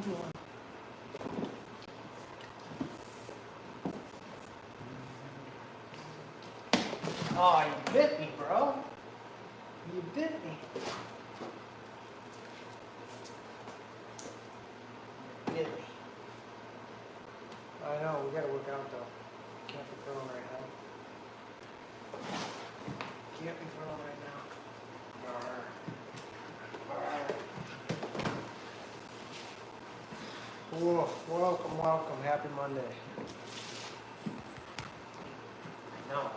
you doing? Oh, you bit me, bro. You bit me. You bit me. I know, we gotta work out though. Can't be throwing right now. Can't be throwing right now. Whoa, welcome, welcome. Happy Monday. I know.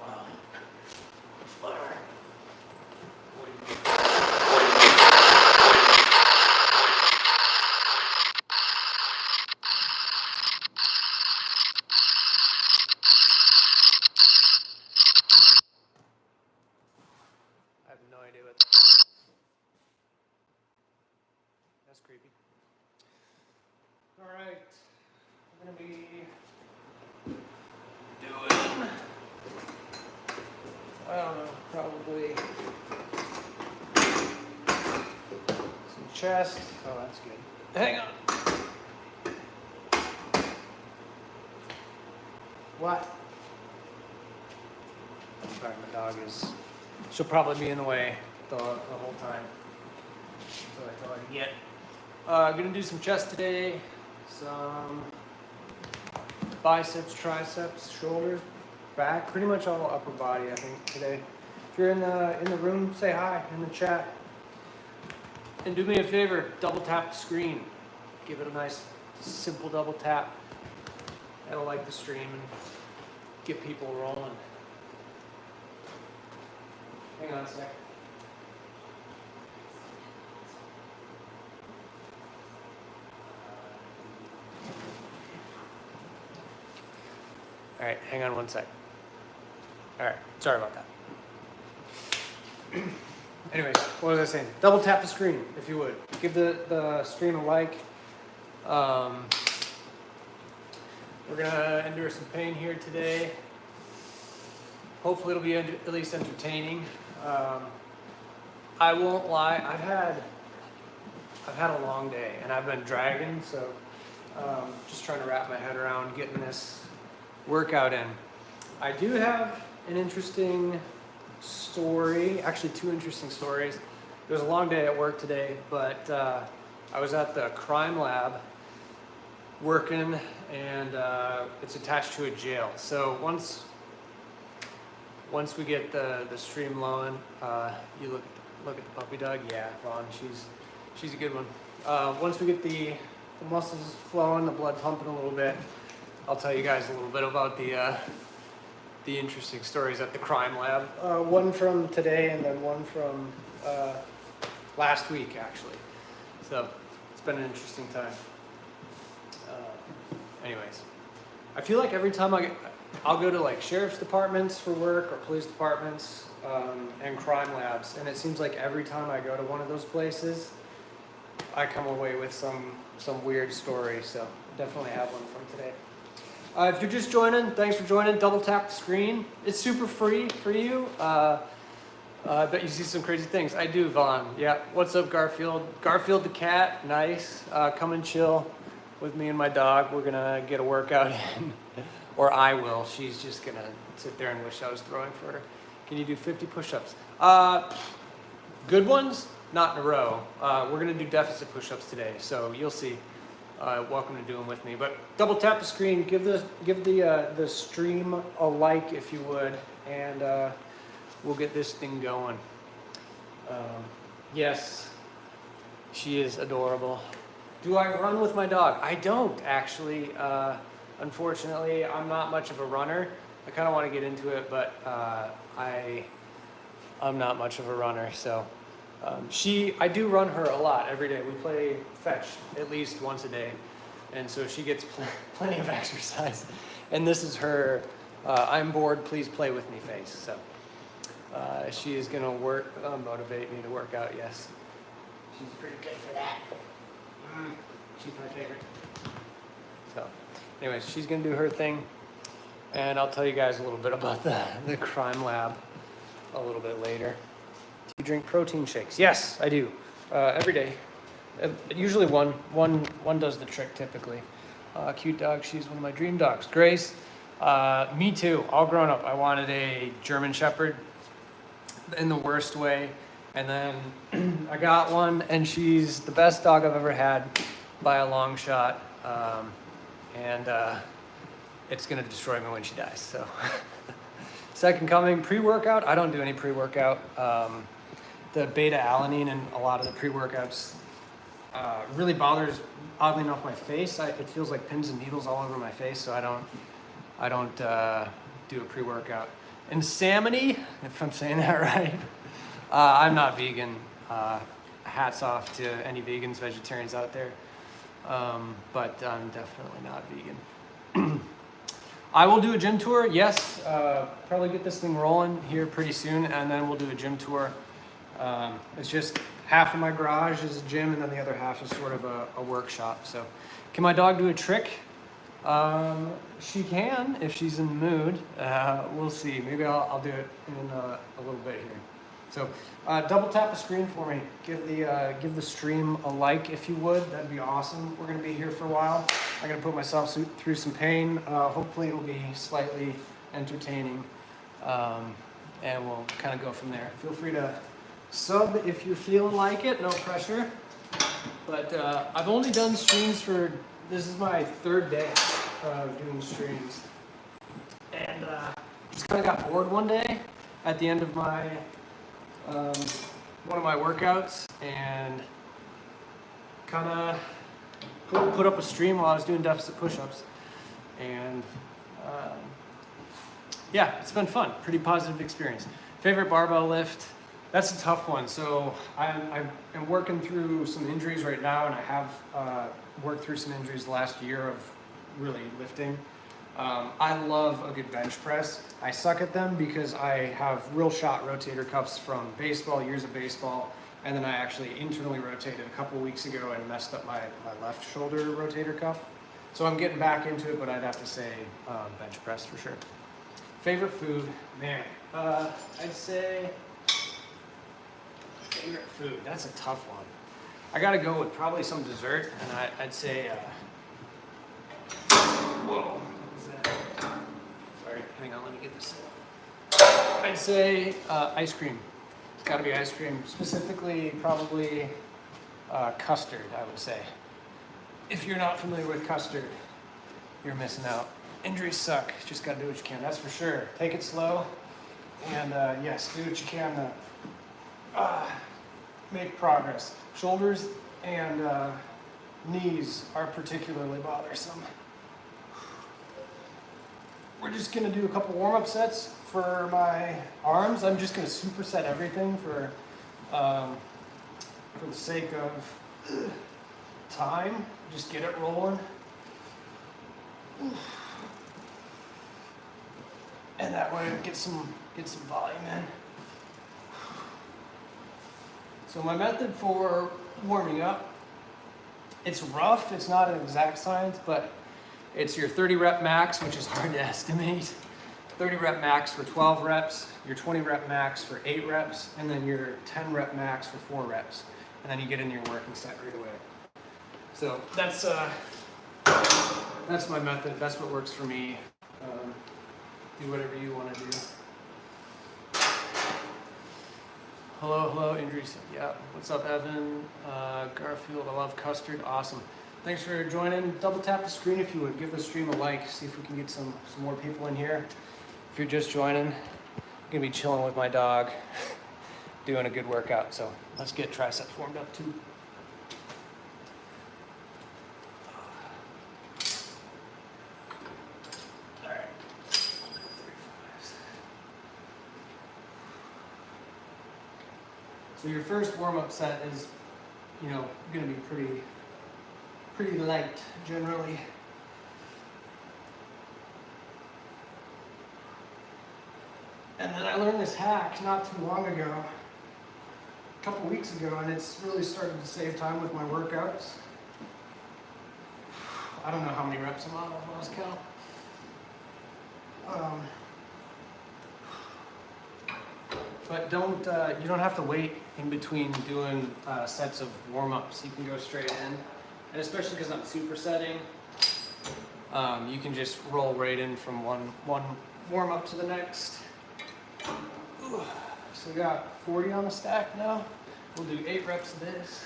Wow. I have no idea what that is. That's creepy. All right. We're going to be doing, I don't know, probably some chest. Oh, that's good. Hang on. What? Sorry, my dog is, she'll probably be in the way the whole time. So I thought I'd get. Gonna do some chest today, some biceps, triceps, shoulders, back, pretty much all upper body I think today. If you're in the room, say hi in the chat. And do me a favor, double tap the screen. Give it a nice simple double tap. That'll like the stream and get people rolling. Hang on a sec. All right, hang on one sec. All right, sorry about that. Anyways, what was I saying? Double tap the screen, if you would. Give the stream a like. We're gonna endure some pain here today. Hopefully it'll be at least entertaining. I won't lie, I've had a long day and I've been dragging, so just trying to wrap my head around getting this workout in. I do have an interesting story, actually two interesting stories. It was a long day at work today, but I was at the crime lab working, and it's attached to a jail. So once we get the stream flowing, you look at the puppy dog. Yeah, Vaughn, she's a good one. Once we get the muscles flowing, the blood pumping a little bit, I'll tell you guys a little bit about the interesting stories at the crime lab. One from today and then one from last week, actually. So it's been an interesting time. Anyways, I feel like every time I'll go to like sheriff's departments for work or police departments and crime labs, and it seems like every time I go to one of those places, I come away with some weird story. So definitely have one from today. If you're just joining, thanks for joining. Double tap the screen. It's super free for you. I bet you see some crazy things. I do, Vaughn. Yeah. What's up, Garfield? Garfield the cat. Nice. Come and chill with me and my dog. We're gonna get a workout in, or I will. She's just gonna sit there and wish I was throwing for her. Can you do 50 push-ups? Good ones, not in a row. We're gonna do deficit push-ups today, so you'll see. Welcome to do them with me. But double tap the screen, give the stream a like if you would, and we'll get this thing going. Yes, she is adorable. Do I run with my dog? I don't actually. Unfortunately, I'm not much of a runner. I kind of want to get into it, but I'm not much of a runner. So I do run her a lot every day. We play fetch at least once a day, and so she gets plenty of exercise. And this is her I'm bored, please play with me face. So she is gonna motivate me to work out. Yes, she's pretty good for that. She's my favorite. So anyways, she's gonna do her thing, and I'll tell you guys a little bit about the crime lab a little bit later. Do you drink protein shakes? Yes, I do. Every day. Usually one does the trick typically. Cute dog. She's one of my dream dogs. Grace. Me too. All grown up, I wanted a German Shepherd in the worst way. And then I got one, and she's the best dog I've ever had by a long shot. And it's gonna destroy me when she dies. So, second coming, pre-workout. I don't do any pre-workout. The beta-alanine in a lot of the pre-workouts really bothers, oddly enough, my face. It feels like pins and needles all over my face, so I don't do a pre-workout. Insanity, if I'm saying that right. I'm not vegan. Hats off to any vegans, vegetarians out there. But I'm definitely not vegan. I will do a gym tour, yes. Probably get this thing rolling here pretty soon, and then we'll do a gym tour. It's just half of my garage is a gym, and then the other half is sort of a workshop. So, can my dog do a trick? She can if she's in the mood. We'll see. Maybe I'll do it in a little bit here. So, double tap the screen for me. Give the stream a like if you would. That'd be awesome. We're gonna be here for a while. I'm gonna put myself through some pain. Hopefully, it'll be slightly entertaining, and we'll kind of go from there. Feel free to sub if you're feeling like it. No pressure. But I've only done streams for. This is my third day of doing streams, and just kind of got bored one day at the end of my one of my workouts, and kind of put up a stream while I was doing deficit push-ups, and yeah, it's been fun. Pretty positive experience. Favorite barbell lift? That's a tough one. So I'm working through some injuries right now, and I have worked through some injuries the last year of really lifting. I love a good bench press. I suck at them because I have real shot rotator cuffs from baseball, years of baseball, and then I actually internally rotated a couple weeks ago and messed up my left shoulder rotator cuff. So I'm getting back into it, but I'd have to say bench press for sure. Favorite food? Man, I'd say favorite food. That's a tough one. I gotta go with probably some dessert, and I'd say, whoa. Sorry, hang on, let me get this. I'd say ice cream. It's got to be ice cream, specifically probably custard, I would say. If you're not familiar with custard, you're missing out. Injuries suck. Just got to do what you can, that's for sure. Take it slow, and yes, do what you can to make progress. Shoulders and knees are particularly bothersome. We're just gonna do a couple warm-up sets for my arms. I'm just gonna superset everything for the sake of time. Just get it rolling. And that way get some volume in. So my method for warming up, it's rough, it's not an exact science, but it's your 30 rep max, which is hard to estimate. 30 rep max for 12 reps, your 20 rep max for 8 reps, and then your 10 rep max for 4 reps. And then you get into your working set right away. So that's my method, that's what works for me. Do whatever you want to do. Hello, injuries. Yeah, what's up, Evan? Garfield, I love custard. Awesome. Thanks for joining. Double tap the screen if you would. Give the stream a like. See if we can get some more people in here. If you're just joining, I'm gonna be chilling with my dog, doing a good workout. So let's get triceps warmed up too. All right. So your first warm-up set is, gonna be pretty light generally. And then I learned this hack not too long ago, a couple weeks ago, and it's really started to save time with my workouts. I don't know how many reps I'm on, I've lost count. But you don't have to wait in between doing sets of warm-ups. You can go straight in, and especially because I'm supersetting, you can just roll right in from one warm-up to the next. Ooh. So we got 40 on the stack now. We'll do 8 reps of this.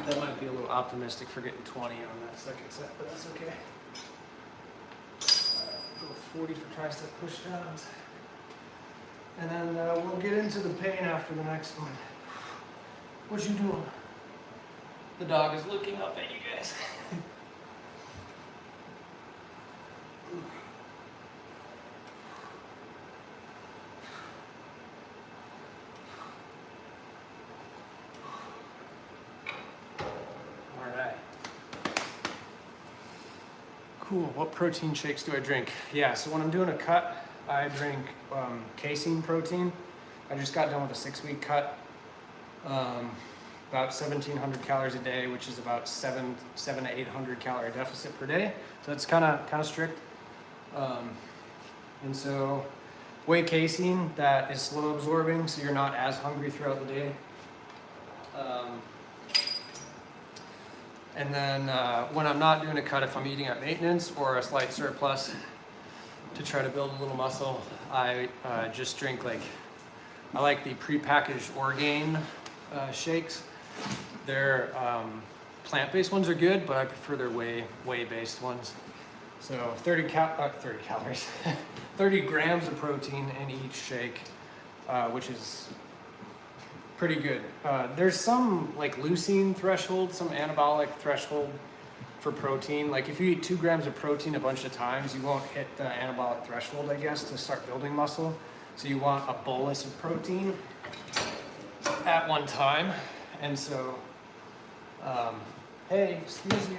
That might be a little optimistic for getting 20 on that second set, but that's okay. Go 40 for tricep push downs. And then we'll get into the pain after the next one. What you doing? The dog is looking up at you guys. Cool, what protein shakes do I drink? Yeah, so when I'm doing a cut, I drink casein protein. I just got done with a 6-week cut. About 1,700 calories a day, which is about 700 to 800 calorie deficit per day. So that's kind of strict. And so whey casein, that is slow absorbing, so you're not as hungry throughout the day. And then when I'm not doing a cut, if I'm eating at maintenance or a slight surplus to try to build a little muscle, I just drink I like the prepackaged Orgain shakes. Their plant-based ones are good, but I prefer their whey-based ones. So 30 calories, 30 grams of protein in each shake, which is pretty good. There's some leucine threshold, some anabolic threshold for protein. Like if you eat 2 grams of protein a bunch of times, you won't hit the anabolic threshold, I guess, to start building muscle. So you want a bolus of protein at one time. And so, hey, excuse you.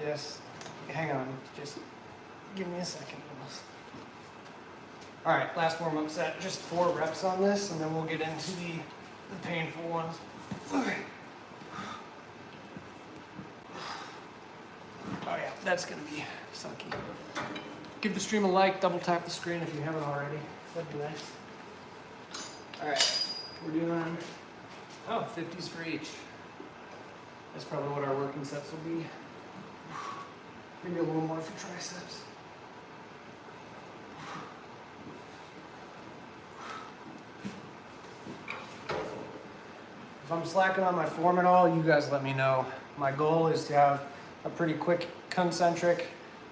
Yes, hang on, just give me a second. All right, last warm-up set, just 4 reps on this, and then we'll get into the painful ones. Okay. Oh yeah, that's gonna be sucky. Give the stream a like, double tap the screen if you haven't already. That'd be nice. All right, we're doing, 50s for each. That's probably what our working sets will be. Maybe a little more for triceps. If I'm slacking on my form at all, you guys let me know. My goal is to have a pretty quick concentric,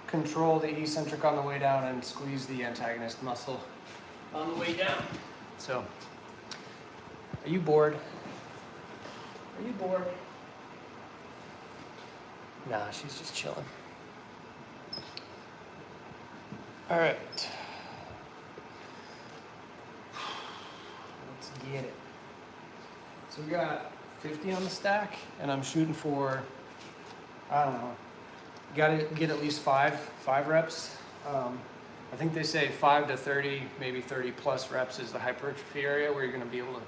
control the eccentric on the way down, and squeeze the antagonist muscle on the way down. So, are you bored? Are you bored? Nah, she's just chilling. All right. Let's get it. So we got 50 on the stack, and I'm shooting for, I don't know, you gotta get at least five reps. I think they say 5 to 30, maybe 30 plus reps is the hypertrophy area where you're gonna be able to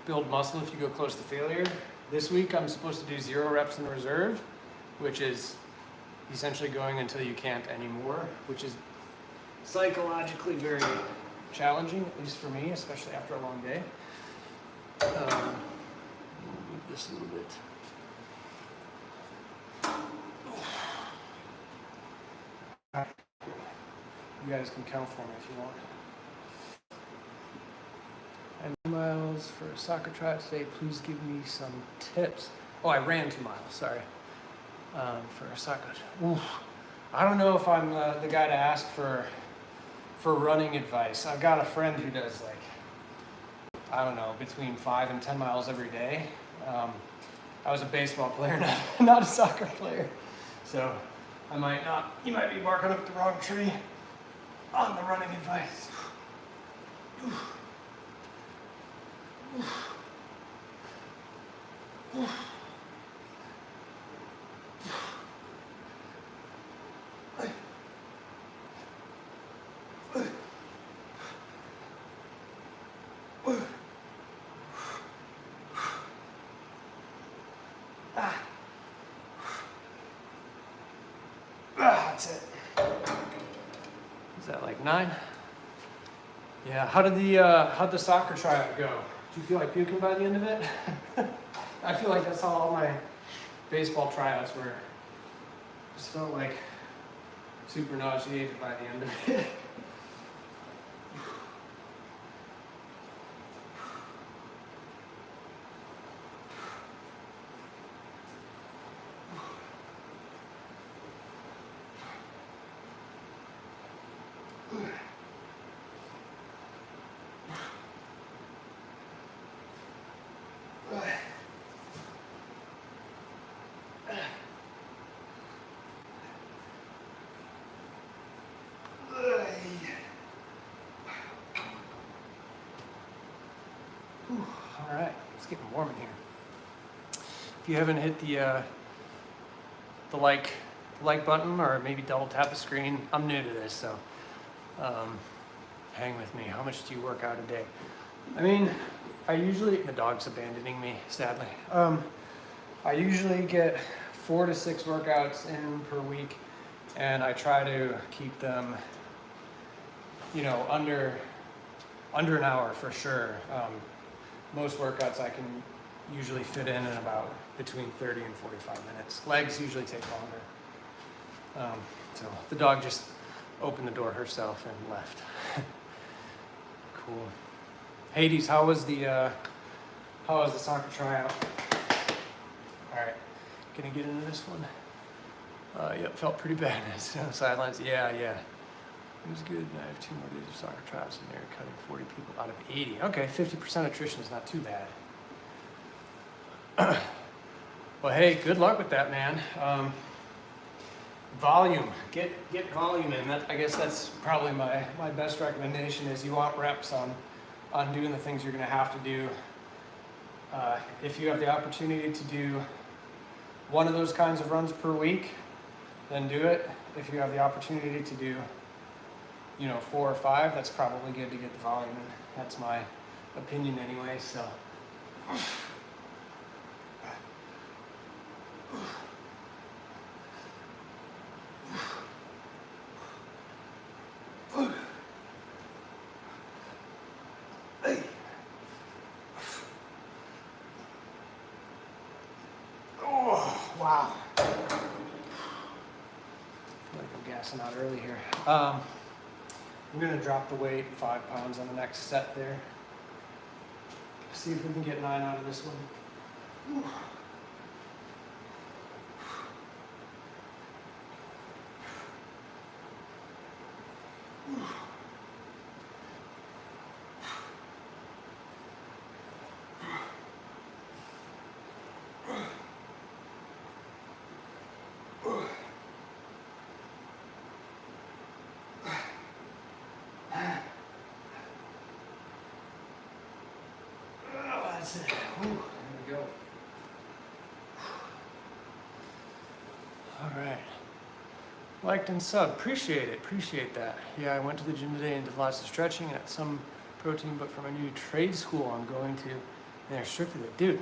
build muscle if you go close to failure. This week I'm supposed to do 0 reps in reserve, which is essentially going until you can't anymore, which is psychologically very challenging, at least for me, especially after a long day. Move this a little bit. You guys can count for me if you want. And 2 miles for a soccer trot today. Please give me some tips. Oh, I ran 2 miles. Sorry. For a soccer. Oof. I don't know if I'm the guy to ask for running advice. I've got a friend who does I don't know, between 5 and 10 miles every day. I was a baseball player, not a soccer player. So you might be barking up the wrong tree on the running advice. That's it. Is that like 9? Yeah. How'd the soccer tryout go? Did you feel like puking by the end of it? I feel like that's how all my baseball tryouts were. Just felt like super nauseated by the end of it. All right, it's getting warm in here. If you haven't hit the like button or maybe double tap the screen, I'm new to this, so hang with me. How much do you work out a day? I mean, the dog's abandoning me, sadly. I usually get 4 to 6 workouts in per week, and I try to keep them, under an hour for sure. Most workouts I can usually fit in about between 30 and 45 minutes. Legs usually take longer. So the dog just opened the door herself and left. Cool. Hades, how was the soccer tryout? All right, gonna get into this one. Yep, felt pretty bad. Sidelines, yeah. It was good. I have 2 more days of soccer tryouts and they're cutting 40 people out of 80. Okay, 50% attrition is not too bad. Well, hey, good luck with that, man. Volume, get volume in. I guess that's probably my best recommendation is you want reps on doing the things you're gonna have to do. If you have the opportunity to do one of those kinds of runs per week, then do it. If you have the opportunity to do 4 or 5, that's probably good to get the volume in. That's my opinion anyway, so. Oh, wow. I feel like I'm gassing out early here. I'm gonna drop the weight 5 pounds on the next set there. See if we can get 9 out of this one. That's it. There we go. All right. Liked and sub. Appreciate that. Yeah, I went to the gym today and did lots of stretching and had some protein, but from a new trade school I'm going to, they're restricted it. Dude,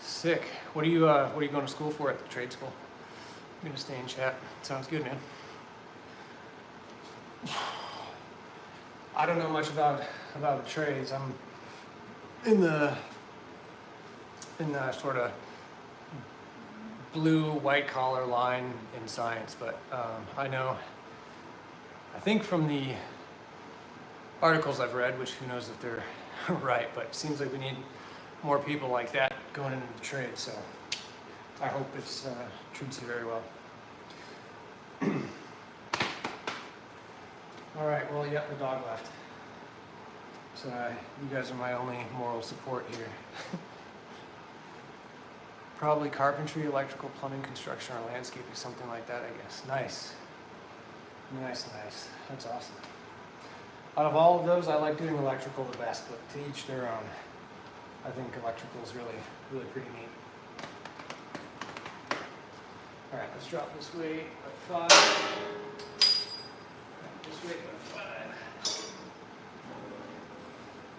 sick. What are you going to school for at the trade school? I'm gonna stay in chat. Sounds good, man. I don't know much about the trades. I'm in the sort of blue white collar line in science, but I think from the articles I've read, which who knows if they're right, but it seems like we need more people like that going into the trade, so I hope it treats you very well. All right, well, yeah, the dog left. So you guys are my only moral support here. Probably carpentry, electrical, plumbing, construction, or landscaping, something like that, I guess. Nice. That's awesome. Out of all of those, I like doing electrical the best, but to each their own. I think electrical is really pretty neat. All right, let's drop this weight by 5. This weight by 5.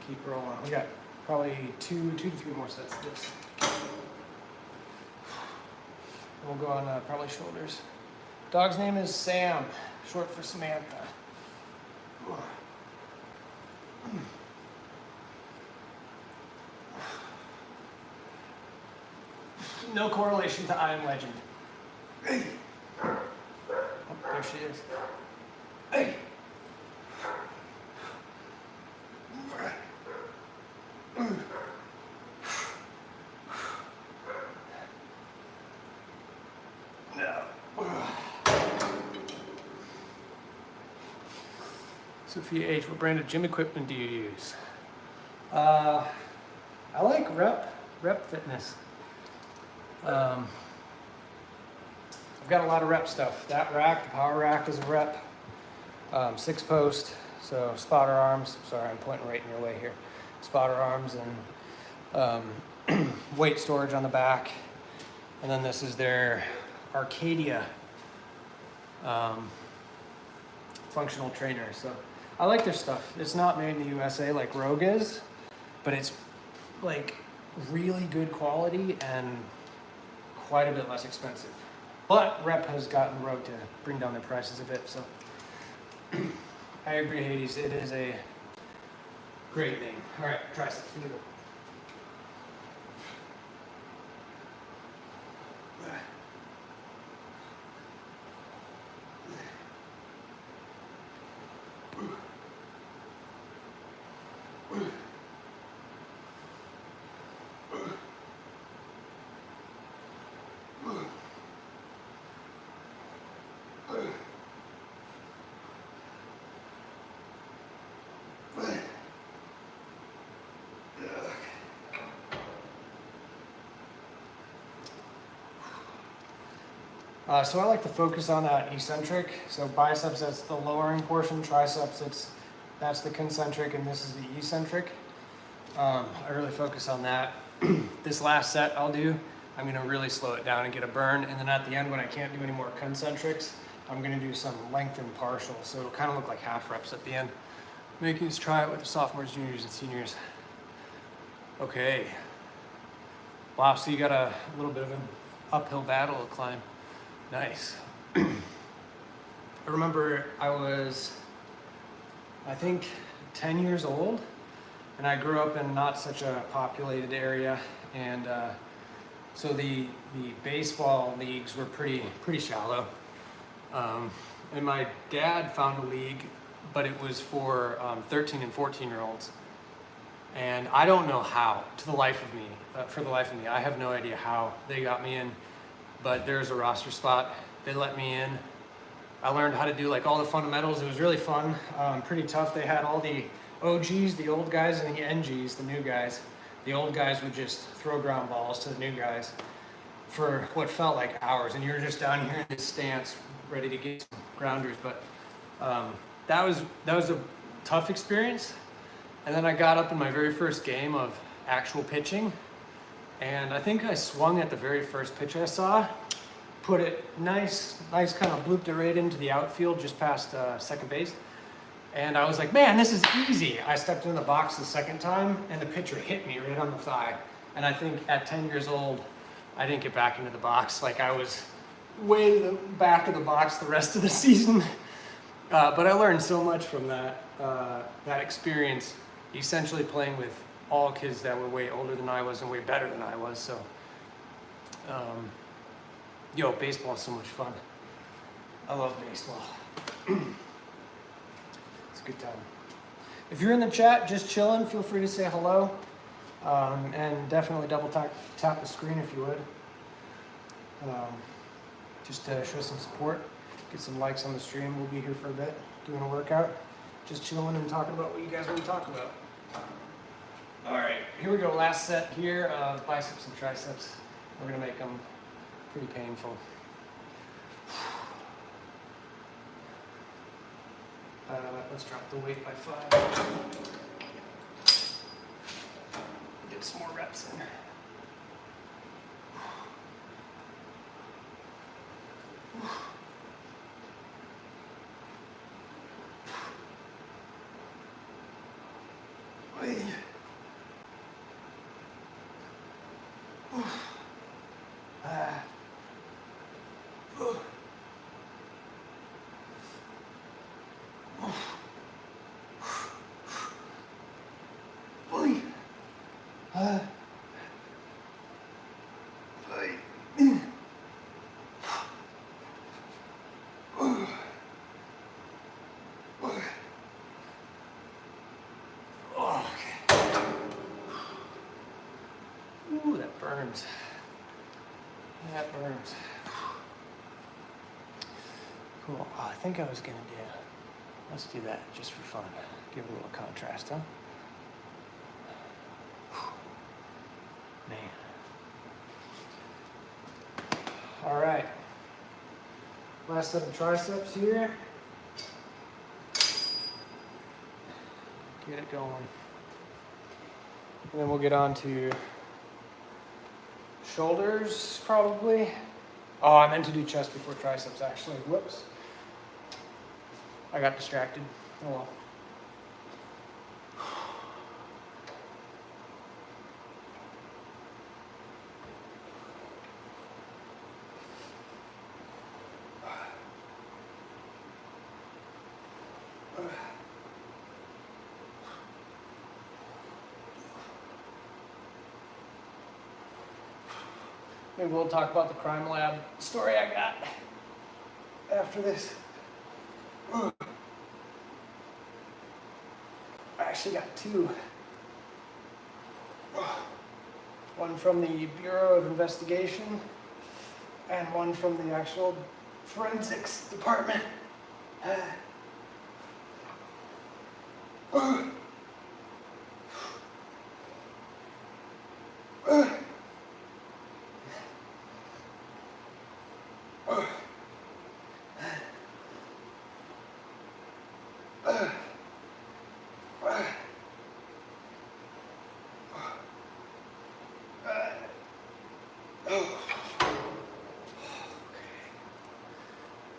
keep rolling. We got probably two to three more sets of this. We'll go on probably shoulders. Dog's name is Sam, short for Samantha. No correlation to I Am Legend. Hey. Oh, there she is. Hey. Sophia H., what brand of gym equipment do you use? I like Rep Fitness. I've got a lot of Rep stuff. That rack, the power rack is a Rep. 6-post, so spotter arms. Sorry, I'm pointing right in your way here. Spotter arms and weight storage on the back. And then this is their Arcadia functional trainer. So I like their stuff. It's not made in the USA like Rogue is, but it's like really good quality and quite a bit less expensive. But Rep has gotten Rogue to bring down their prices a bit, so I agree, Hades. It is a great name. All right, triceps. Here we go. So I like to focus on that eccentric. So biceps, that's the lowering portion. Triceps, that's the concentric, and this is the eccentric. I really focus on that. This last set I'm gonna really slow it down and get a burn. And then at the end, when I can't do any more concentrics, I'm gonna do some lengthened partials. So it'll kind of look like half reps at the end. Making us try it with the sophomores, juniors, and seniors. Okay. Wow, so you got a little bit of an uphill battle to climb. Nice. I remember I was, I think, 10 years old, and I grew up in not such a populated area, and so the baseball leagues were pretty shallow. And my dad found a league, but it was for 13 and 14-year-olds. And I don't know how, for the life of me, I have no idea how they got me in. But there's a roster spot. They let me in. I learned how to do like all the fundamentals. It was really fun, pretty tough. They had all the OGs, the old guys, and the NGs, the new guys. The old guys would just throw ground balls to the new guys for what felt like hours. And you're just down here in this stance, ready to get some grounders. But that was a tough experience. And then I got up in my very first game of actual pitching. And I think I swung at the very first pitch I saw, put it nice kind of blooped it right into the outfield just past second base. And I was like, man, this is easy. I stepped in the box the second time and the pitcher hit me right on the thigh. And I think at 10 years old, I didn't get back into the box. Like I was way to the back of the box the rest of the season. But I learned so much from that experience, essentially playing with all kids that were way older than I was and way better than I was. So, baseball is so much fun. I love baseball. It's a good time. If you're in the chat, just chilling, feel free to say hello. And definitely double tap the screen if you would. Just to show some support, get some likes on the stream. We'll be here for a bit, doing a workout. Just chilling and talking about what you guys want to talk about. All right, here we go. Last set here of biceps and triceps. We're gonna make them pretty painful. Let's drop the weight by 5. Get some more reps in. Wait. Ooh, that burns. That burns. Cool. Oh, I think I was gonna do. Let's do that just for fun. Give it a little contrast, huh? Man. All right. Last set of triceps here. Get it going. And then we'll get on to shoulders, probably. Oh, I meant to do chest before triceps, actually. Whoops. I got distracted. Oh well. Maybe we'll talk about the crime lab story I got after this. I actually got two. One from the Bureau of Investigation and one from the actual forensics department.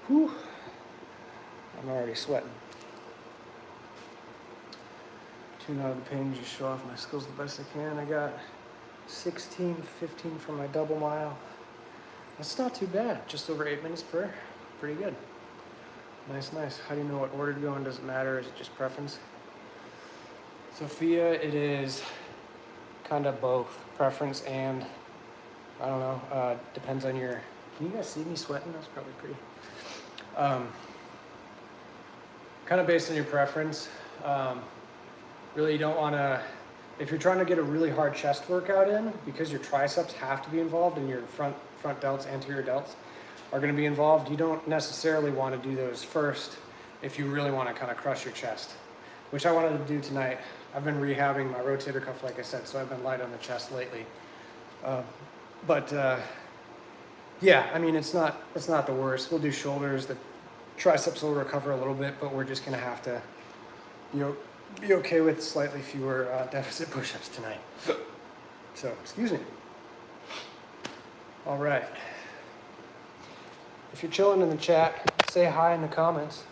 Whew. I'm already sweating. Tune out of the pain, just show off my skills the best I can. I got 16, 15 for my double mile. That's not too bad. Just over 8 minutes per. Pretty good. Nice, nice. How do you know what order to go in? Does it matter? Is it just preference? Sophia, it is kind of both preference and, I don't know, depends on your, can you guys see me sweating? That's probably pretty. Kind of based on your preference. Really, you don't want to, if you're trying to get a really hard chest workout in, because your triceps have to be involved and your front delts, anterior delts are going to be involved, you don't necessarily want to do those first if you really want to kind of crush your chest, which I wanted to do tonight. I've been rehabbing my rotator cuff, like I said, so I've been light on the chest lately. Yeah, I mean, it's not the worst. We'll do shoulders. The triceps will recover a little bit, but we're just going to have to be okay with slightly fewer deficit push-ups tonight. So, excuse me. All right. If you're chilling in the chat, say hi in the comments.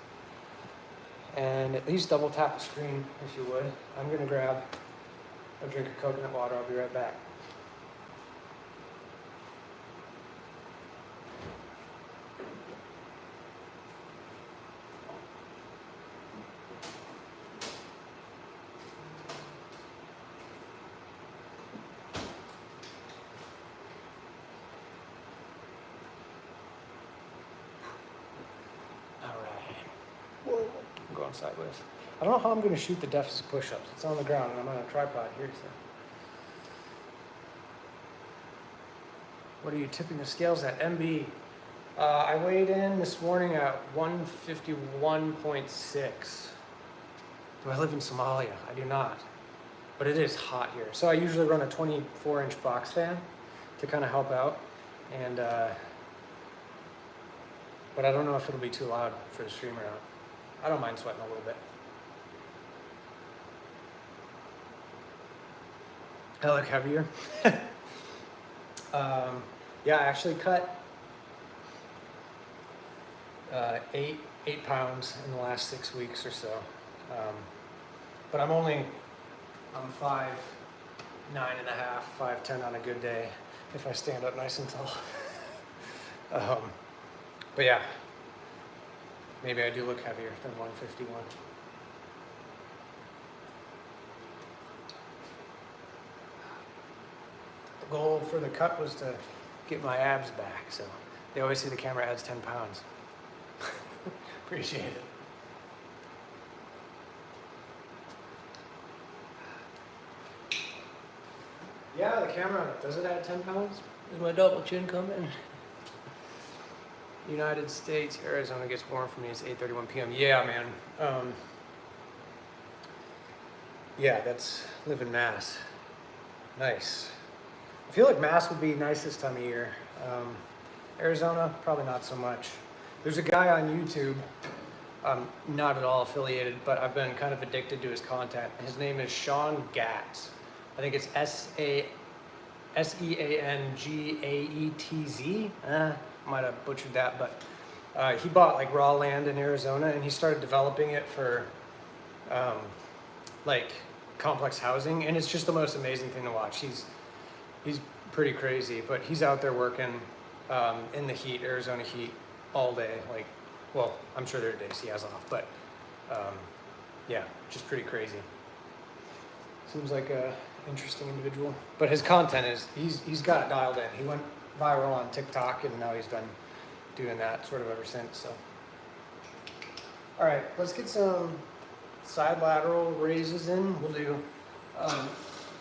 And at least double tap the screen if you would. I'm going to grab a drink of coconut water. I'll be right back. Going sideways. I don't know how I'm going to shoot the deficit push-ups. It's on the ground and I'm on a tripod here. So, what are you tipping the scales at? MB. I weighed in this morning at 151.6. Do I live in Somalia? I do not. But it is hot here. So I usually run a 24-inch box fan to kind of help out. And but I don't know if it'll be too loud for the stream or not. I don't mind sweating a little bit. I look heavier. Yeah, I actually cut 8 pounds in the last 6 weeks or so. But I'm 5'9.5", 5'10" on a good day if I stand up nice and tall. But yeah. Maybe I do look heavier than 151. The goal for the cut was to get my abs back. So they always say the camera adds 10 pounds. Appreciate it. Yeah, the camera, does it add 10 pounds? Is my double chin coming? United States, Arizona gets warm for me. It's 8:31 p.m. Yeah, man. Yeah, that's live in Mass. Nice. I feel like Mass would be nice this time of year. Arizona, probably not so much. There's a guy on YouTube, not at all affiliated, but I've been kind of addicted to his content. His name is Sean Gatz. I think it's Seangaetz. Might have butchered that, but he bought like raw land in Arizona and he started developing it for like complex housing, and it's just the most amazing thing to watch. He's pretty crazy, but he's out there working in the heat, Arizona heat, all day. Like, well, I'm sure there are days he has off, but yeah, just pretty crazy. Seems like a interesting individual, but his content is he's got it dialed in. He went viral on TikTok, and now he's been doing that sort of ever since. So, all right, let's get some side lateral raises in. We'll do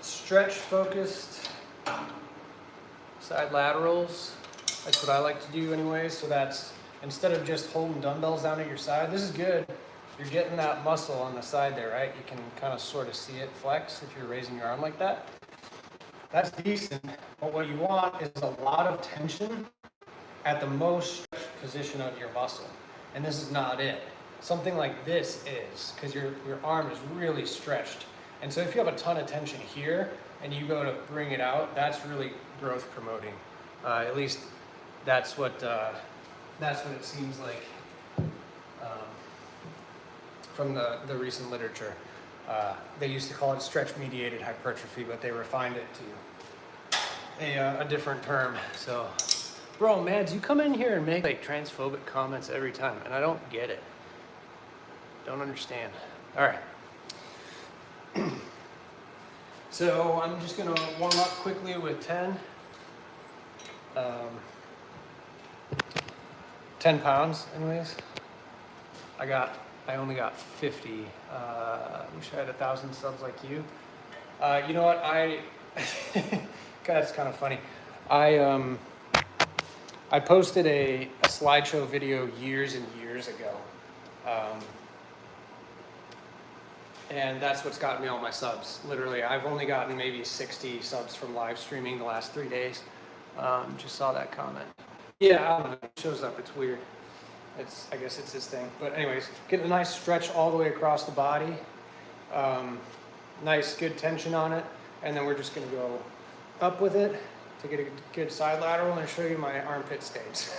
stretch focused side laterals. That's what I like to do anyway. So that's instead of just holding dumbbells down at your side. This is good. You're getting that muscle on the side there, right? You can kind of sort of see it flex if you're raising your arm like that. That's decent, but what you want is a lot of tension at the most stretched position of your muscle. And this is not it. Something like this is, because your arm is really stretched. And so if you have a ton of tension here and you go to bring it out, that's really growth promoting. At least that's what it seems like from the recent literature. They used to call it stretch-mediated hypertrophy, but they refined it to a different term. So, bro, Mads, you come in here and make like transphobic comments every time, and I don't get it. Don't understand. All right. So I'm just gonna warm up quickly with 10 pounds, anyways. I only got 50. Wish I had 1,000 subs like you. You know what? God, it's kind of funny. I posted a slideshow video years and years ago. And that's what's gotten me all my subs. Literally, I've only gotten maybe 60 subs from live streaming the last 3 days. Just saw that comment. Yeah, I don't know. It shows up. It's weird. I guess it's this thing. But anyways, get a nice stretch all the way across the body. Nice, good tension on it. And then we're just going to go up with it to get a good side lateral, and I'll show you my armpit states.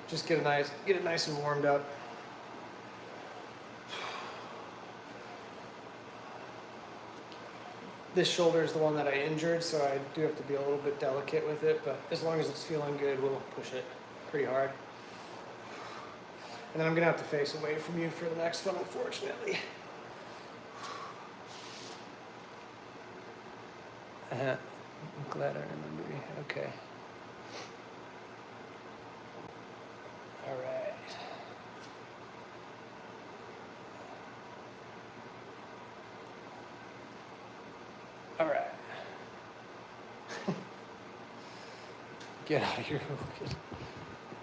Just get it nice and warmed up. This shoulder is the one that I injured, so I do have to be a little bit delicate with it, but as long as it's feeling good, we'll push it pretty hard. And then I'm gonna have to face away from you for the next one, unfortunately. I'm glad I remember you. Okay. All right. All right. Get out of here.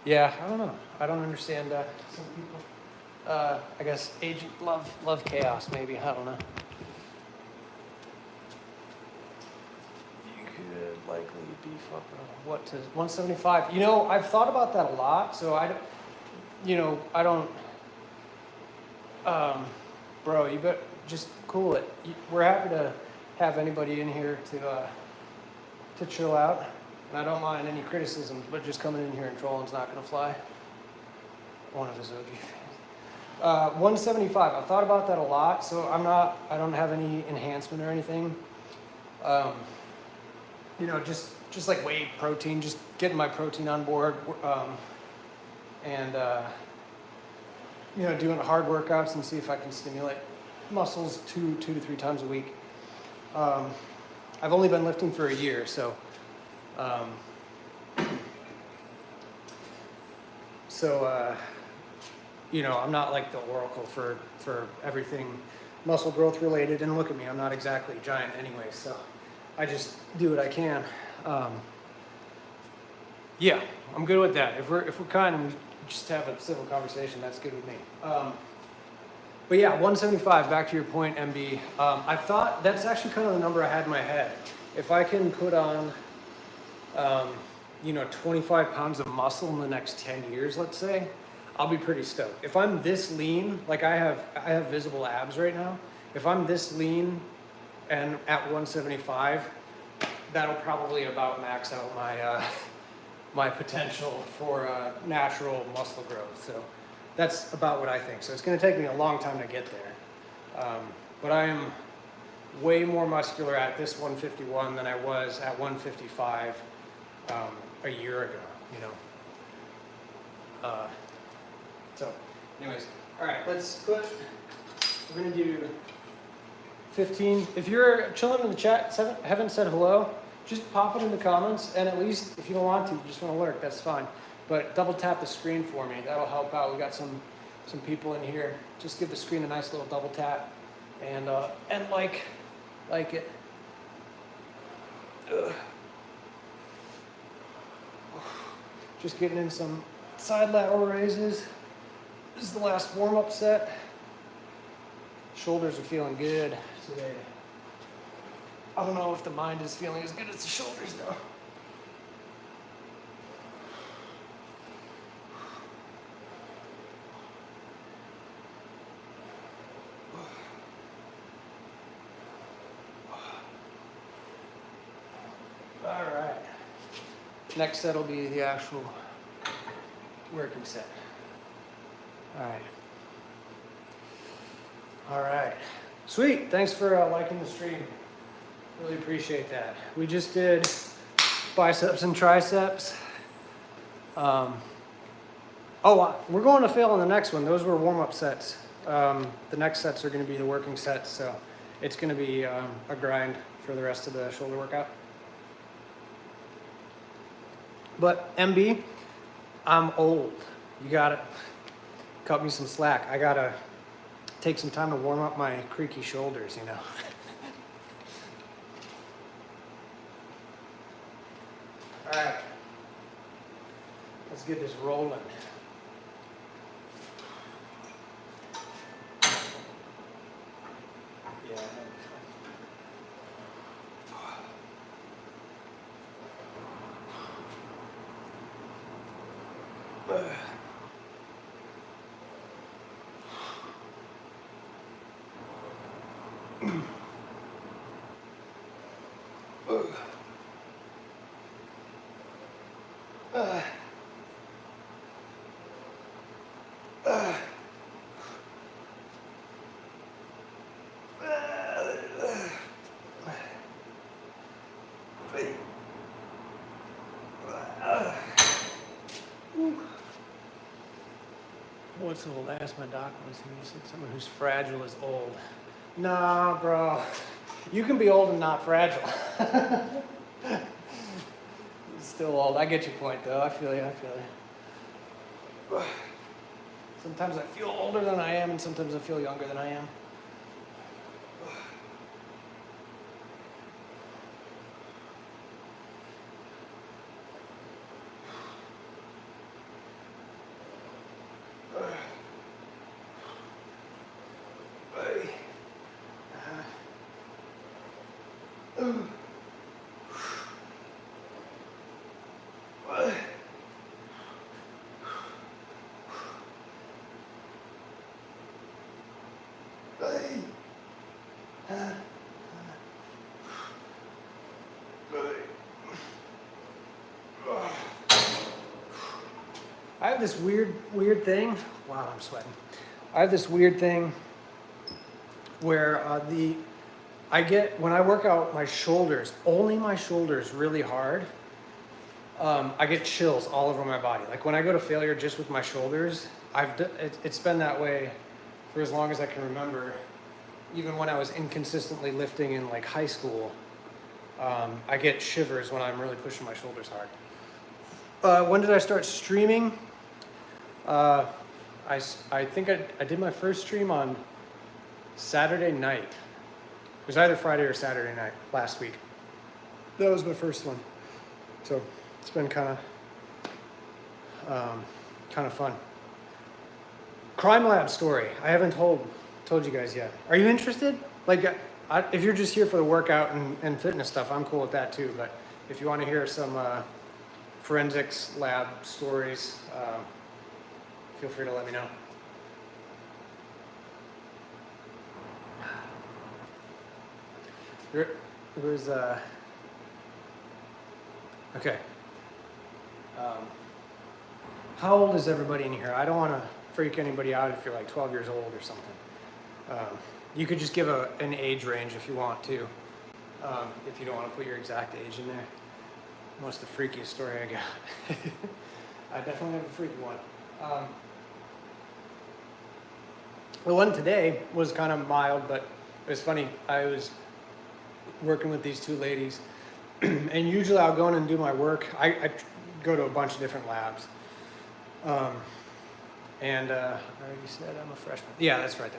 Yeah, I don't know. I don't understand some people. I guess agent love chaos, maybe. I don't know. You could likely beef up what to 175. You know, I've thought about that a lot. So I don't. Bro, you better just cool it. We're happy to have anybody in here to chill out. And I don't mind any criticism, but just coming in here and trolling's not going to fly. One of his OG fans. 175. I've thought about that a lot, so I don't have any enhancement or anything. Just like whey protein, just getting my protein on board, and doing hard workouts and see if I can stimulate muscles two to three times a week. I've only been lifting for a year, so um, you know, I'm not like the oracle for everything muscle growth related. And look at me, I'm not exactly a giant anyway, so I just do what I can. Yeah, I'm good with that. If we're kind and we just have a civil conversation, that's good with me. But yeah, 175, back to your point, MB. I thought that's actually kind of the number I had in my head. If I can put on, you know, 25 pounds of muscle in the next 10 years, let's say, I'll be pretty stoked. If I'm this lean, like I have visible abs right now. If I'm this lean and at 175, that'll probably about max out my, my potential for natural muscle growth. So that's about what I think. So it's going to take me a long time to get there. But I am way more muscular at this 151 than I was at 155 a year ago, you know. So anyways, all right, let's put, we're going to do 15. If you're chilling in the chat, haven't said hello, just pop it in the comments. And at least if you don't want to, you just want to lurk, that's fine. But double tap the screen for me. That'll help out. We got some people in here. Just give the screen a nice little double tap, and like it. Ugh. Just getting in some side lateral raises. This is the last warm-up set. Shoulders are feeling good today. I don't know if the mind is feeling as good as the shoulders though. All right. Next set will be the actual working set. All right. All right. Sweet. Thanks for liking the stream. Really appreciate that. We just did biceps and triceps. Oh, we're going to fail on the next one. Those were warm-up sets. The next sets are going to be the working sets, so it's going to be a grind for the rest of the shoulder workout. But MB, I'm old. You gotta cut me some slack. I gotta take some time to warm up my creaky shoulders, you know. All right, let's get this rolling. Yeah, that'd be fun. What's old? I asked my doc once, and he said someone who's fragile is old. Nah, bro. You can be old and not fragile. Still old. I get your point, though. I feel you. Sometimes I feel older than I am, and sometimes I feel younger than I am. I have this weird thing. Wow, I'm sweating. I have this weird thing where when I work out my shoulders, only my shoulders really hard, I get chills all over my body. Like when I go to failure just with my shoulders, it's been that way for as long as I can remember. Even when I was inconsistently lifting in like high school, I get shivers when I'm really pushing my shoulders hard. When did I start streaming? I think I did my first stream on Saturday night. It was either Friday or Saturday night last week. That was my first one. So it's been kind of fun. Crime Lab story. I haven't told you guys yet. Are you interested? Like, if you're just here for the workout and fitness stuff, I'm cool with that too. But if you want to hear some forensics lab stories, feel free to let me know. There's okay. How old is everybody in here? I don't want to freak anybody out if you're like 12 years old or something. You could just give an age range if you want to, if you don't want to put your exact age in there. What's the freakiest story I got? I definitely have a freaky one. The one today was kind of mild, but it was funny. I was working with these two ladies, and usually I'll go in and do my work. I go to a bunch of different labs. I already said I'm a freshman. Yeah, that's right.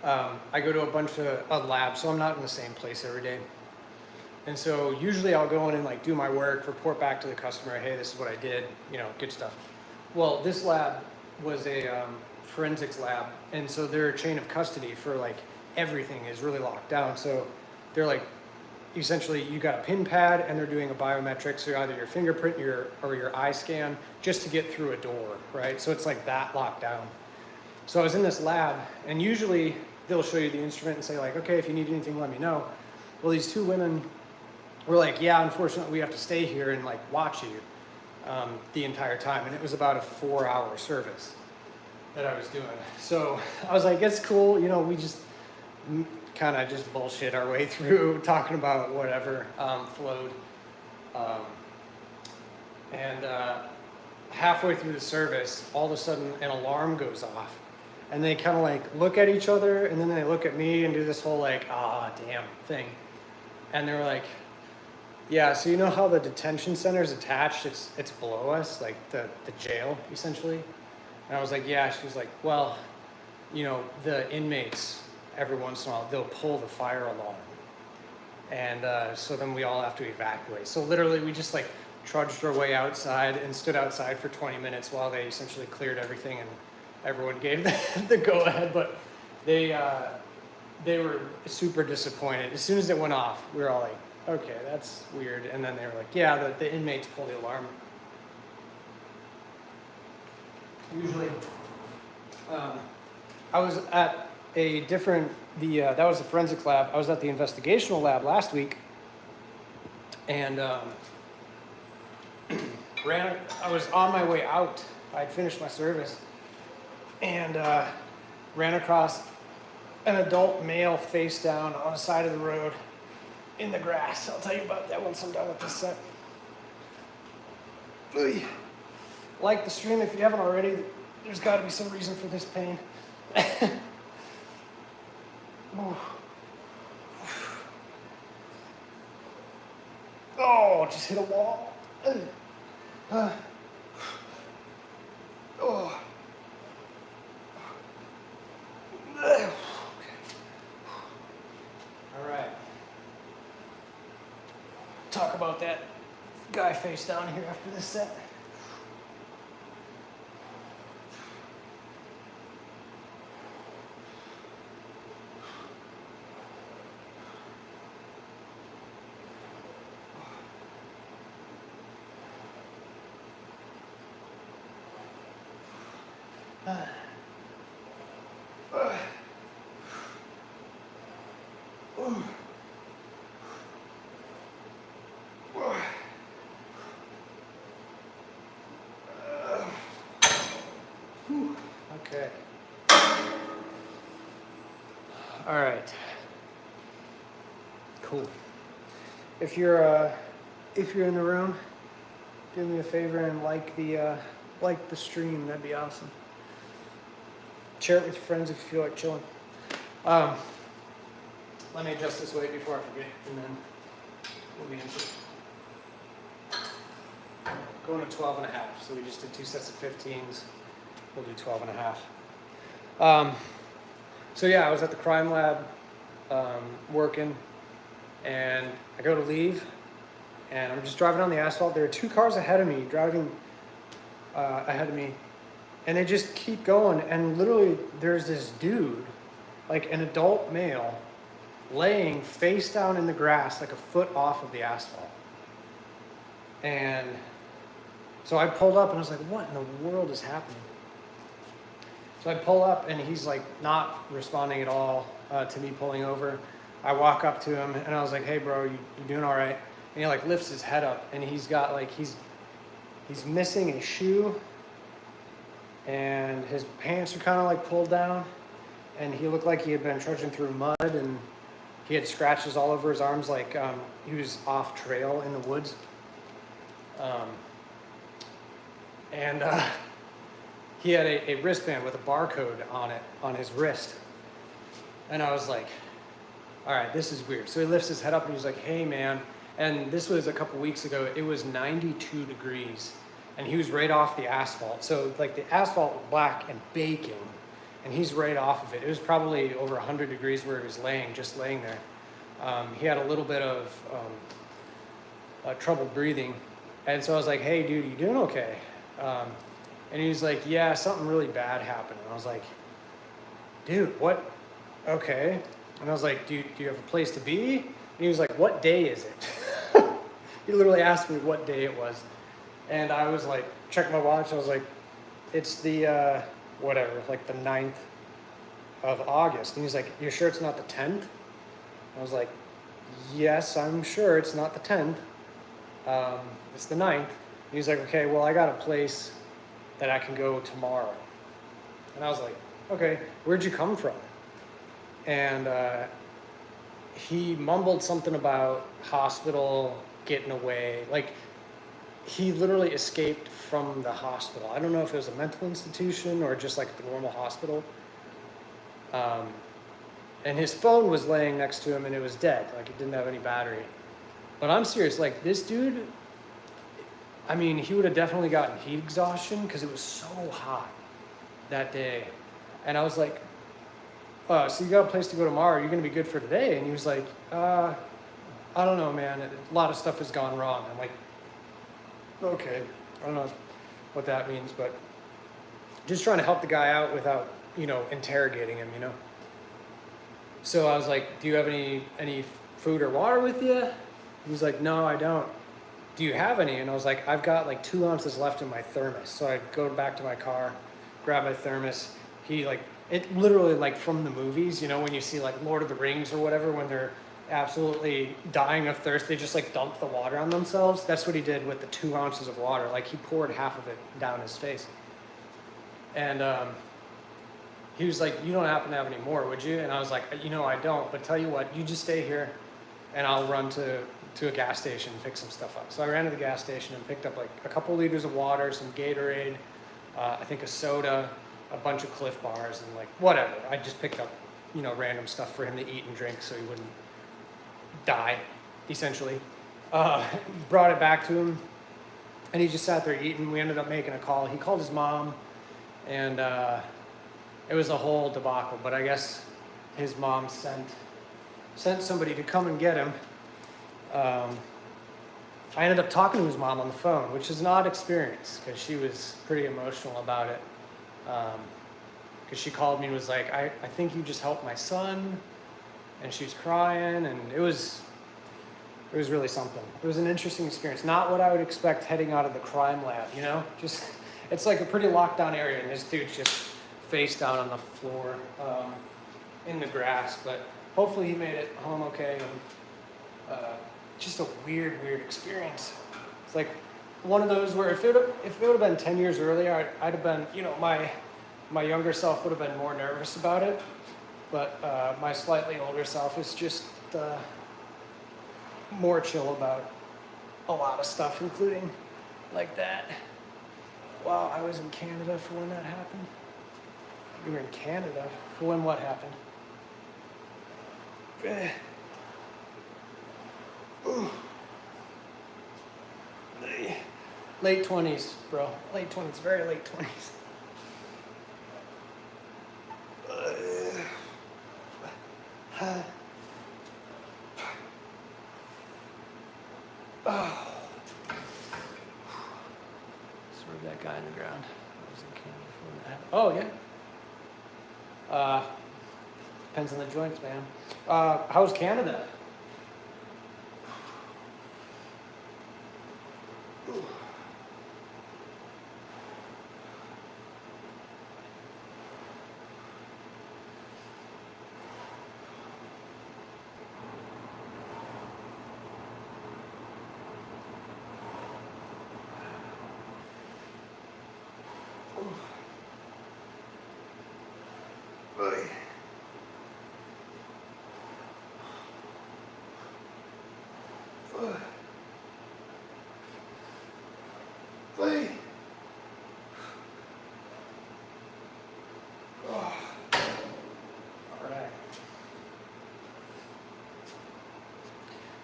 I go to a bunch of labs, so I'm not in the same place every day. And so usually I'll go in and like do my work, report back to the customer, hey, this is what I did, good stuff. Well, this lab was a forensics lab, and so their chain of custody for like everything is really locked down. So they're like, essentially you got a pin pad and they're doing a biometric, so either your fingerprint or your eye scan just to get through a door, right? So it's like that locked down. So I was in this lab, and usually they'll show you the instrument and say like, okay, if you need anything, let me know. Well, these two women were like, yeah, unfortunately we have to stay here and like watch you the entire time. And it was about a 4-hour service that I was doing. So I was like, it's cool. We just kind of just bullshit our way through talking about whatever flowed. Halfway through the service, all of a sudden an alarm goes off. And they kind of like look at each other, and then they look at me and do this whole like, damn thing. And they were like, yeah, so you know how the detention center is attached? It's below us, like the jail, essentially. And I was like, yeah. She was like, well, the inmates, every once in a while, they'll pull the fire alarm. And so then we all have to evacuate. So literally we just like trudged our way outside and stood outside for 20 minutes while they essentially cleared everything and everyone gave the go-ahead. But they were super disappointed. As soon as it went off, we were all like, okay, that's weird. And then they were like, yeah, the inmates pull the alarm. Usually, I was at a different, that was the forensics lab. I was at the investigational lab last week, and I was on my way out. I'd finished my service, and ran across an adult male face down on the side of the road in the grass. I'll tell you about that once I'm done with this set. Like the stream if you haven't already. There's got to be some reason for this pain. Oh, just hit a wall. Okay. All right. Talk about that guy face down here after this set. Okay. All right. Cool. If you're in the room, do me a favor and like the stream. That'd be awesome. Share it with your friends if you feel like chilling. Let me adjust this weight before I forget, and then We'll be into going to 12 and a half. So we just did 2 sets of 15s. We'll do 12 and a half. So yeah, I was at the crime lab working, and I go to leave, and I'm just driving on the asphalt. There are 2 cars ahead of me, driving ahead of me, and they just keep going, and literally there's this dude, like an adult male, laying face down in the grass like a foot off of the asphalt. And so I pulled up and I was like, what in the world is happening? So I pull up and he's like not responding at all to me pulling over. I walk up to him and I was like, hey bro, you doing all right? And he like lifts his head up and he's got like, he's missing a shoe, and his pants are kind of like pulled down, and he looked like he had been trudging through mud, and he had scratches all over his arms, like he was off trail in the woods. He had a wristband with a barcode on it, on his wrist. And I was like, all right, this is weird. So he lifts his head up and he's like, hey man. And this was a couple weeks ago. It was 92 degrees and he was right off the asphalt. So like the asphalt was black and baking, and he's right off of it. It was probably over 100 degrees where he was just laying there. He had a little bit of trouble breathing. And so I was like, hey dude, you doing okay? And he was like, yeah, something really bad happened. And I was like, dude, what? Okay. And I was like, do you have a place to be? And he was like, what day is it? He literally asked me what day it was. And I was like, check my watch. I was like, it's the, whatever, like the 9th of August. And he's like, you're sure it's not the 10th? I was like, yes, I'm sure it's not the 10th. It's the 9th. And he's like, okay, well, I got a place that I can go tomorrow. And I was like, okay, where'd you come from? And he mumbled something about hospital, getting away. Like, he literally escaped from the hospital. I don't know if it was a mental institution or just like the normal hospital. And his phone was laying next to him and it was dead. Like, it didn't have any battery. But I'm serious, like this dude, I mean, he would have definitely gotten heat exhaustion because it was so hot that day. And I was like, so you got a place to go tomorrow? You're going to be good for today? And he was like, I don't know, man. A lot of stuff has gone wrong. I'm like, okay. I don't know what that means, but just trying to help the guy out without, interrogating him, So I was like, do you have any food or water with you? He was like, no, I don't. Do you have any? And I was like, I've got like 2 ounces left in my thermos. So I go back to my car, grab my thermos. It literally like from the movies, when you see like Lord of the Rings or whatever, when they're absolutely dying of thirst, they just like dump the water on themselves. That's what he did with the 2 ounces of water. Like he poured half of it down his face. And he was like, you don't happen to have any more, would you? And I was like, I don't, but tell you what, you just stay here and I'll run to a gas station and pick some stuff up. So I ran to the gas station and picked up like a couple liters of water, some Gatorade, I think a soda, a bunch of Cliff Bars, and like whatever. I just picked up, random stuff for him to eat and drink so he wouldn't die, essentially. Brought it back to him, and he just sat there eating. We ended up making a call. He called his mom, and it was a whole debacle. But I guess his mom sent somebody to come and get him. I ended up talking to his mom on the phone, which is an odd experience because she was pretty emotional about it. Because she called me and was like, I think you just helped my son. And she was crying, and it was really something. It was an interesting experience. Not what I would expect heading out of the crime lab, Just, it's like a pretty locked down area, and this dude's just face down on the floor in the grass. But hopefully he made it home okay. And just a weird experience. It's like one of those where if it would have been 10 years earlier, I'd have been, my younger self would have been more nervous about it. But my slightly older self is just more chill about a lot of stuff, including like that. Wow, I was in Canada for when that happened. You were in Canada for when what happened? Late 20s, bro. Late 20s, very late 20s. Oh. Swerve that guy in the ground. I was in Canada before that happened. Oh, yeah. Depends on the joints, man. How's Canada?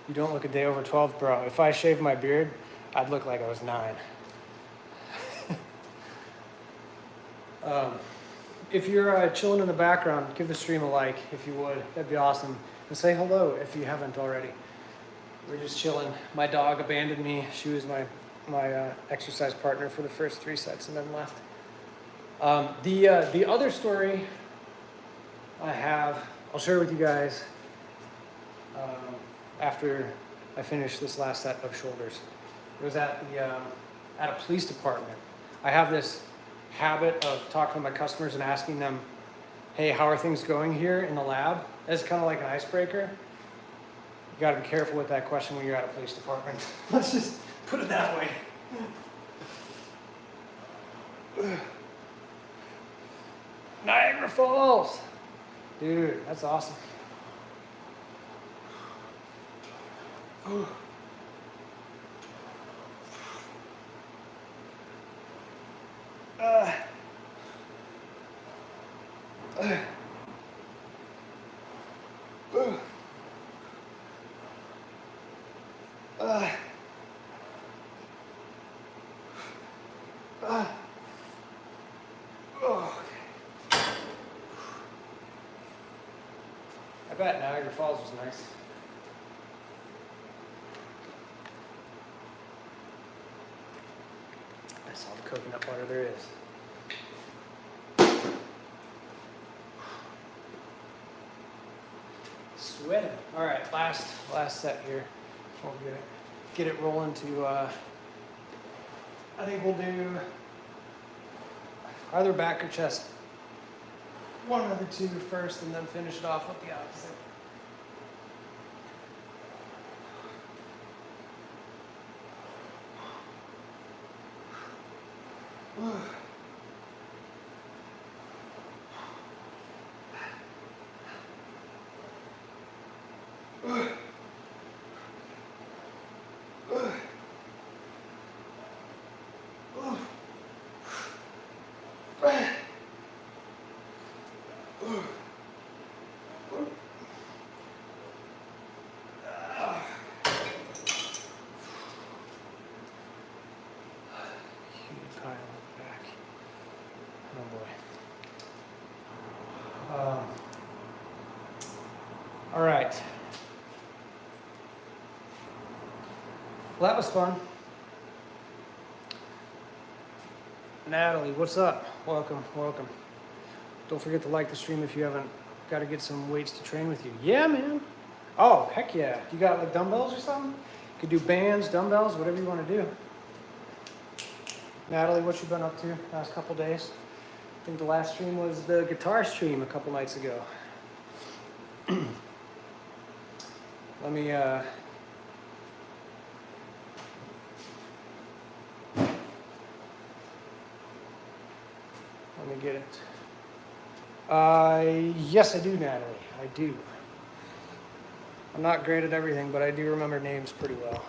You don't look a day over 12, bro. If I shaved my beard, I'd look like I was 9. If you're chilling in the background, give the stream a like if you would. That'd be awesome. And say hello if you haven't already. We're just chilling. My dog abandoned me. She was my exercise partner for the first 3 sets and then left. The other story I have, I'll share with you guys after I finish this last set of shoulders. It was at a police department. I have this habit of talking to my customers and asking them, hey, how are things going here in the lab? As kind of like an icebreaker. You gotta be careful with that question when you're at a police department. Let's just put it that way. Niagara Falls. Dude, that's awesome. I bet Niagara Falls was nice. That's all the coconut water there is. Sweating. All right, last set here. We'll get it rolling to. I think we'll do either back or chest. One of the two first, and then finish it off with the opposite. All right. Well, that was fun. Natalie, what's up? Welcome. Don't forget to like the stream if you haven't. Got to get some weights to train with you. Yeah, man. Oh, heck yeah. You got like dumbbells or something? You could do bands, dumbbells, whatever you want to do. Natalie, what you been up to last couple days? I think the last stream was the guitar stream a couple nights ago. Let me get it. Yes, I do, Natalie. I do. I'm not great at everything, but I do remember names pretty well.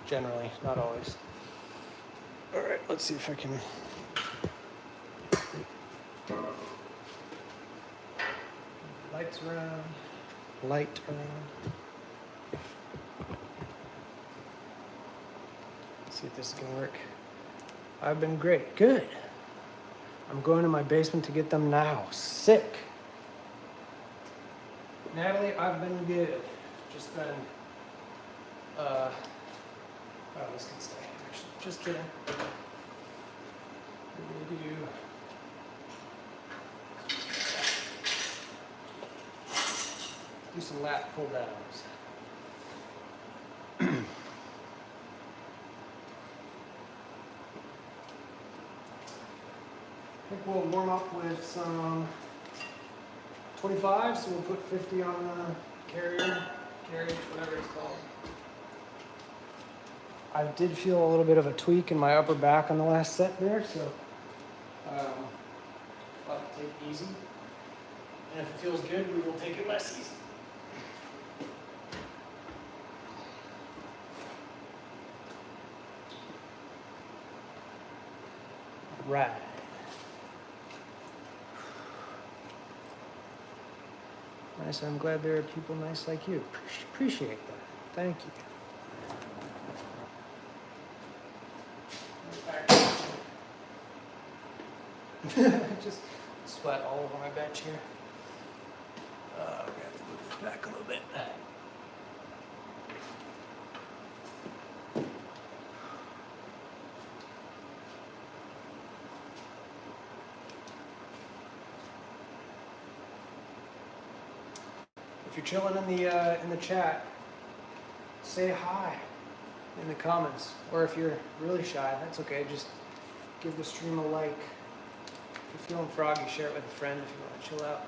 Generally, not always. All right, let's see if I can. Lights around. Light around. See if this is gonna work. I've been great. Good. I'm going to my basement to get them now. Sick. Natalie, I've been good. Just been, oh, this can stay, actually. Just kidding. We're gonna do some lat pull downs. I think we'll warm up with some 25, so we'll put 50 on the carriage, whatever it's called. I did feel a little bit of a tweak in my upper back on the last set there, so I'll have to take it easy. And if it feels good, we will take it less easy. Right. Nice. I'm glad there are people nice like you. Appreciate that. Thank you. Just sweat all over my bench here. We're gonna have to move this back a little bit. If you're chilling in the chat, say hi in the comments. Or if you're really shy, that's okay. Just give the stream a like. If you're feeling froggy, share it with a friend if you want to chill out.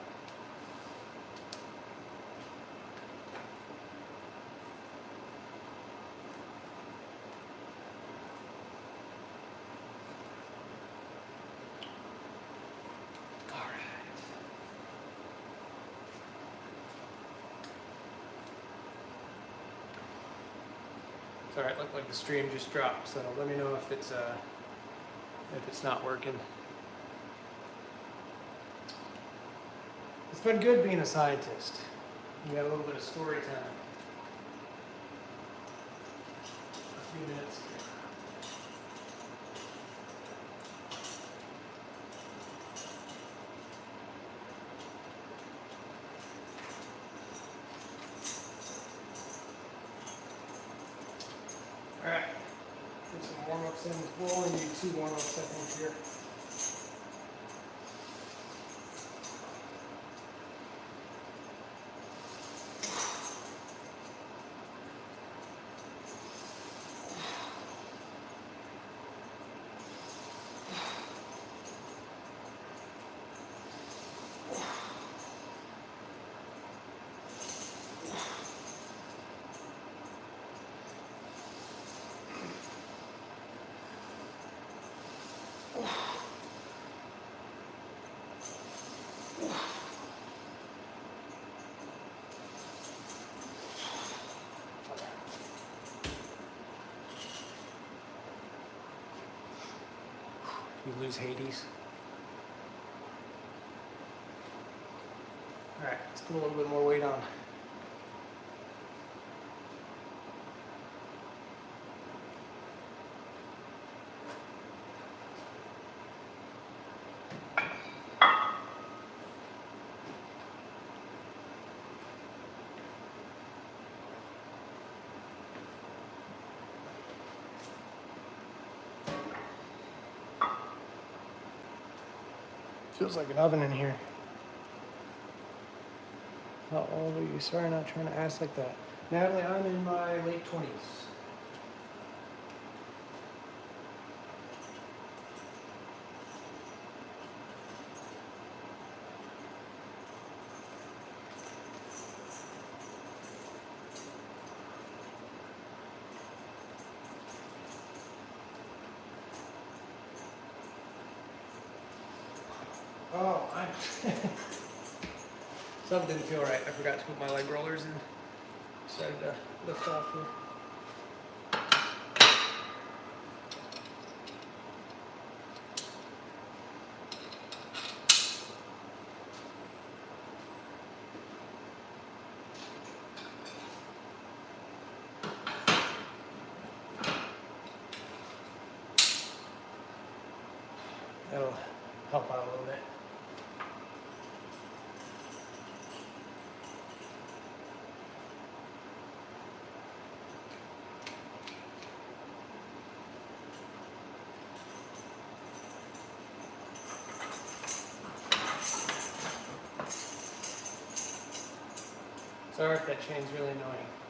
It's alright, looked like the stream just dropped, so let me know if it's not working. It's been good being a scientist. We got a little bit of story time. A few minutes here. Alright, put some warm-ups in. We'll only need 2 warm-ups, I think, here. We lose Hades. Alright, let's put a little bit more weight on. Feels like an oven in here. How old are you? Sorry, not trying to ask like that. Natalie, I'm in my late 20s. Oh, something didn't feel right. I forgot to put my leg rollers in. Decided to lift off here. That'll help out a little bit. Sorry if that chain's really annoying.